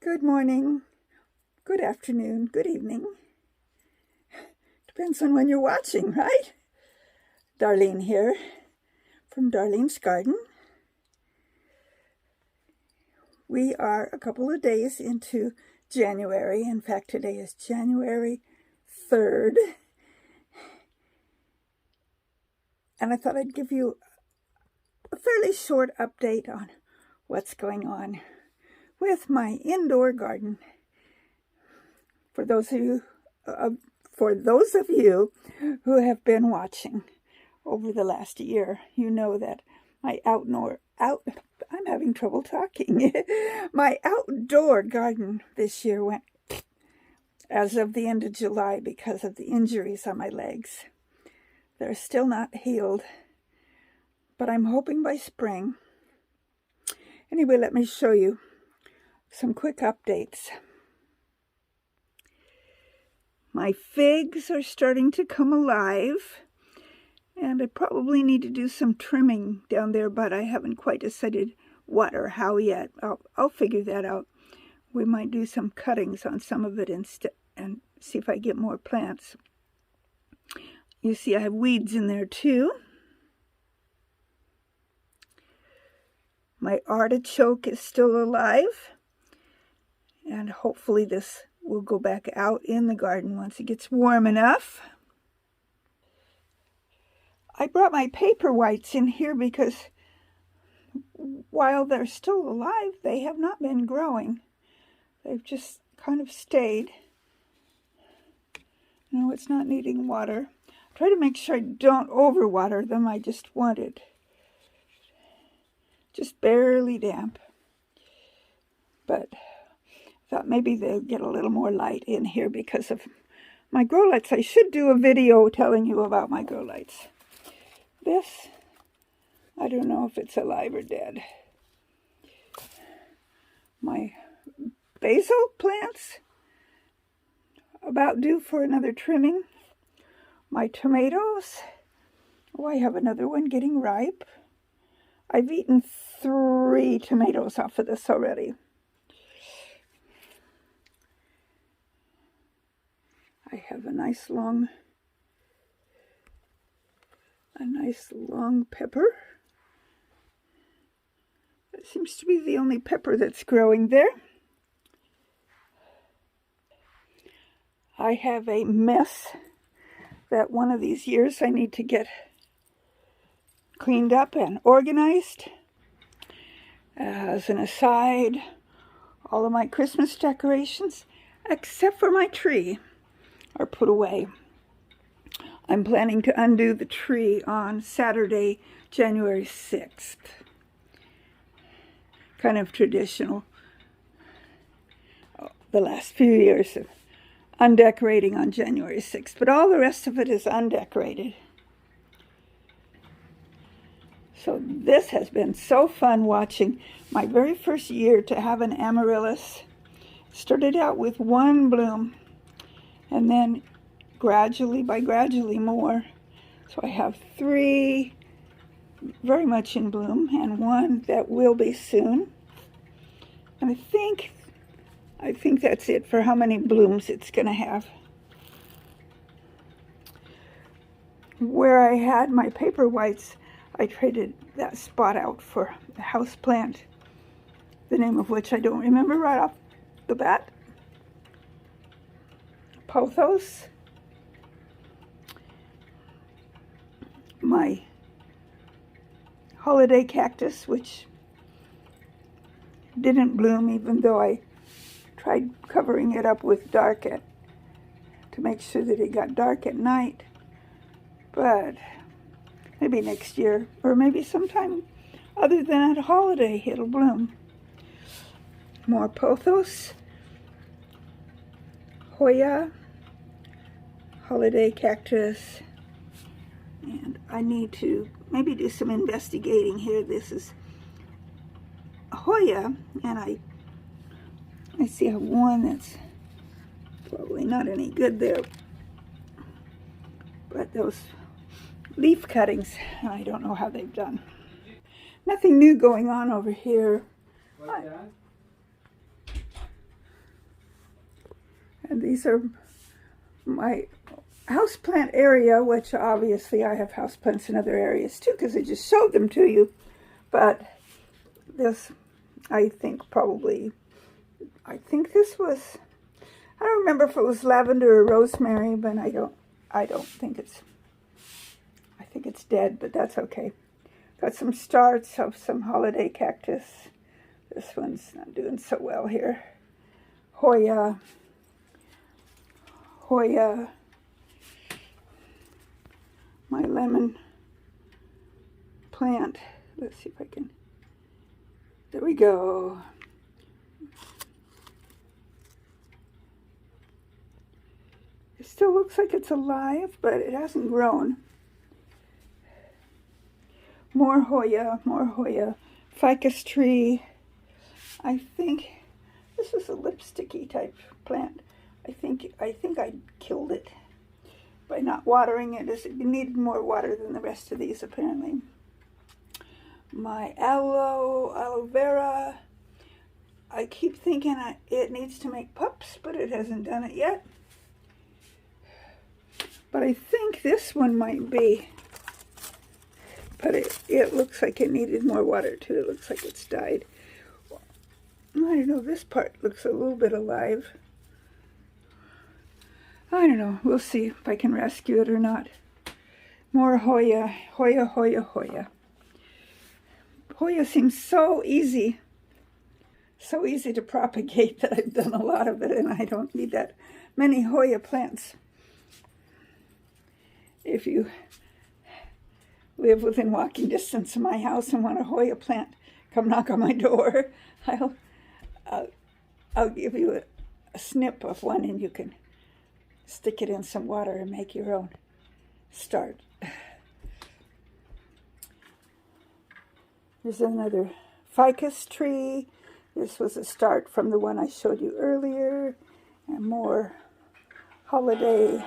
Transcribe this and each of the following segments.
Good morning, good afternoon, good evening. Depends on when you're watching, right? Darlene here from Darlene's Garden. We are a couple of days into January. In fact, today is January 3rd. And I thought I'd give you a fairly short update on what's going on with my indoor garden. For those of you who have been watching over the last year, you know that I'm having trouble talking. My outdoor garden this year went as of the end of July because of the injuries on my legs. They're still not healed, but I'm hoping by spring. Anyway, let me show you some quick updates. My figs are starting to come alive, and I probably need to do some trimming down there, but I haven't quite decided what or how yet. I'll figure that out. We might do some cuttings on some of it instead and see if I get more plants. You see I have weeds in there too. My artichoke is still alive, and hopefully this will go back out in the garden once it gets warm enough. I brought my paper whites in here because while they're still alive, they have not been growing. They've just kind of stayed. No, it's not needing water. Try to make sure I don't overwater them. I just want it just barely damp. But I thought maybe they'll get a little more light in here because of my grow lights. I should do a video telling you about my grow lights. This, I don't know if it's alive or dead. My basil plants, about due for another trimming. My tomatoes, I have another one getting ripe. I've eaten 3 tomatoes off of this already. I have a nice long pepper. That seems to be the only pepper that's growing there. I have a mess that one of these years I need to get cleaned up and organized. As an aside, all of my Christmas decorations, except for my tree, are put away. I'm planning to undo the tree on Saturday, January 6th. Kind of traditional. The last few years of undecorating on January 6th, but all the rest of it is undecorated. So this has been so fun watching. My very first year to have an amaryllis. Started out with 1 bloom, and then gradually more. So I have 3 very much in bloom and 1 that will be soon. And I think that's it for how many blooms it's going to have. Where I had my paper whites, I traded that spot out for a house plant, the name of which I don't remember right off the bat. Pothos. My holiday cactus, which didn't bloom even though I tried covering it up with to make sure that it got dark at night. But maybe next year, or maybe sometime other than at a holiday, it'll bloom. More pothos, Hoya, holiday cactus, and I need to maybe do some investigating here. This is Hoya, and I see I have one that's probably not any good there, but those leaf cuttings, I don't know how they've done. Nothing new going on over here. And these are my houseplant area, which obviously I have houseplants in other areas too, because I just showed them to you. But this, I think this was, I don't remember if it was lavender or rosemary, but I don't think it's, I think it's dead, but that's okay. Got some starts of some holiday cactus. This one's not doing so well here. Hoya, my lemon plant. Let's see if I can, there we go. It still looks like it's alive, but it hasn't grown. More Hoya, ficus tree. I think this is a lipsticky type plant. I think I killed it by not watering it. It needed more water than the rest of these, apparently. My aloe vera. I keep thinking it needs to make pups, but it hasn't done it yet. But I think this one might be. But it looks like it needed more water too. It looks like it's died. I don't know, this part looks a little bit alive. I don't know, we'll see if I can rescue it or not. More Hoya. Hoya seems so easy to propagate that I've done a lot of it, and I don't need that many Hoya plants. If you live within walking distance of my house and want a Hoya plant, come knock on my door. I'll give you a snip of one, and you can stick it in some water and make your own start. There's another ficus tree. This was a start from the one I showed you earlier, and more holiday.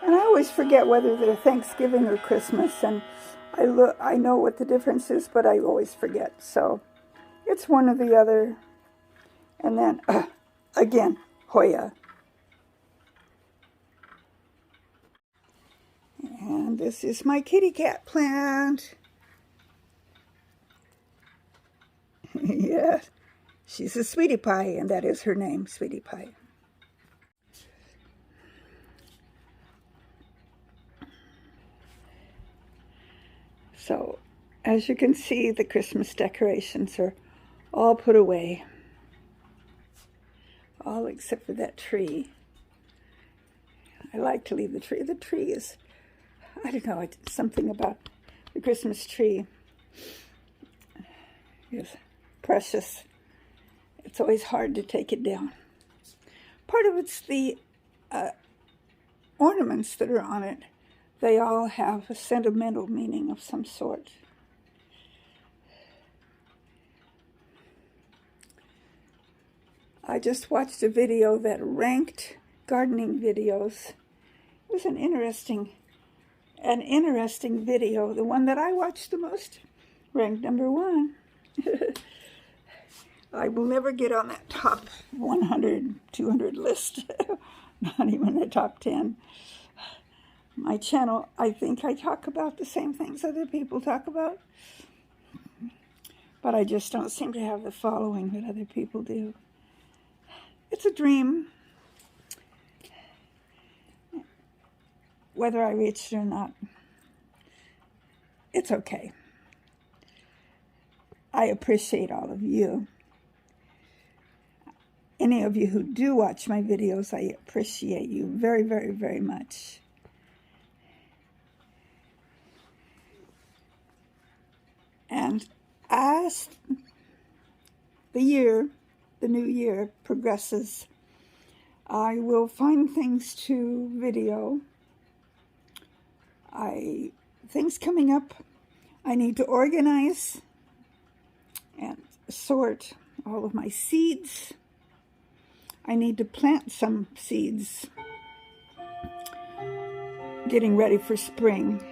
And I always forget whether they're Thanksgiving or Christmas, and I know what the difference is, but I always forget. So it's one or the other. And then, again, Hoya. And this is my kitty cat plant. Yes, she's a sweetie pie, and that is her name, Sweetie Pie. So, as you can see, the Christmas decorations are all put away. All except for that tree. I like to leave the tree. The tree is, I don't know, it's something about the Christmas tree is precious. It's always hard to take it down. Part of it's the ornaments that are on it. They all have a sentimental meaning of some sort. I just watched a video that ranked gardening videos. It was an interesting video. The one that I watched the most ranked #1. I will never get on that top 100, 200 list. Not even the top 10. My channel, I think I talk about the same things other people talk about. But I just don't seem to have the following that other people do. It's a dream. Whether I reach it or not, it's okay. I appreciate all of you. Any of you who do watch my videos, I appreciate you very, very, very much. And as the new year progresses, I will find things to video. Things coming up. I need to organize and sort all of my seeds. I need to plant some seeds, getting ready for spring.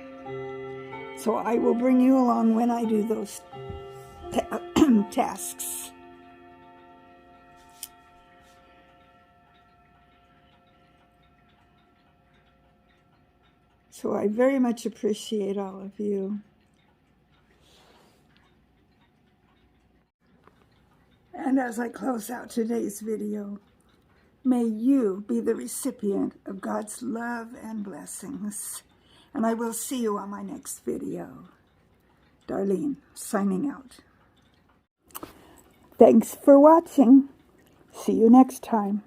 So I will bring you along when I do those tasks. So I very much appreciate all of you. And as I close out today's video, may you be the recipient of God's love and blessings. And I will see you on my next video. Darlene, signing out. Thanks for watching. See you next time.